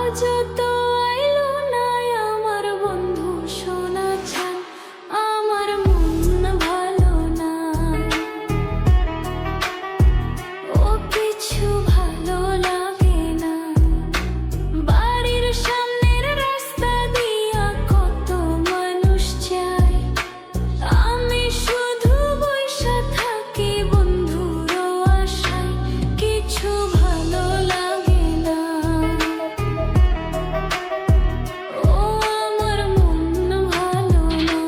আজও তো আইলো না আমার বন্ধু সোনা চান, আমার মন ভালো না, ও কিছু ভালো লাগে না। বাড়ির সামনের রাস্তা দিয়া কত মানুষ যায়, আমি শুধু বইসা থাকি বন্ধুর আশায়, কিছু ভালো লাগে না। ও আমার মন ভালো না।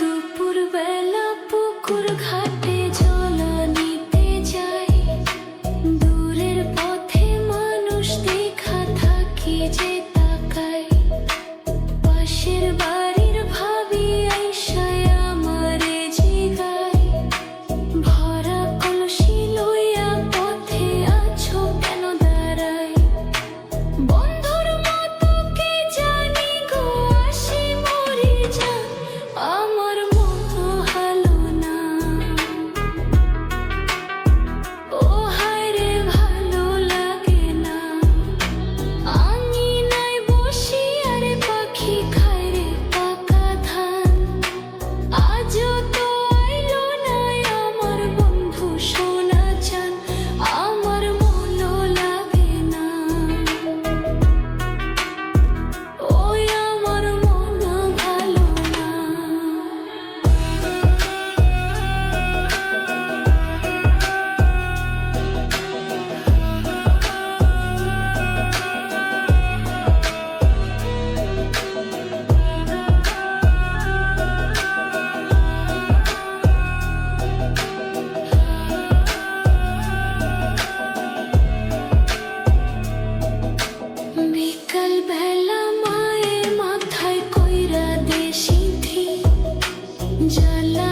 দুপুরবেলা পুকুর ঘাটে জল নিতে যাই, দূরের পথে মানুষ দেখা থাকি যে তাকাই, পাশের বাড়ির ভাবি আইসায় আমারে জিগায়, ভরা কলসি লইয়া পথে আছো কেন দাঁড়াই, বন্ধুর মতো কে জানি গো আসি মরি যান, আমার মন ভালো না। ও হায় রে ভালো লাগে না, আঙিনায় বসি আর পাখি খায় রে পাকা ধান, আজও তো আইলো না আমার বন্ধু সোনা চান, আমার মনও লাগে না। ওই আমার মন ভালো না। বিকাল বেলা মায়ে মাথায় কইরা দে সিঁথি, জ্বালা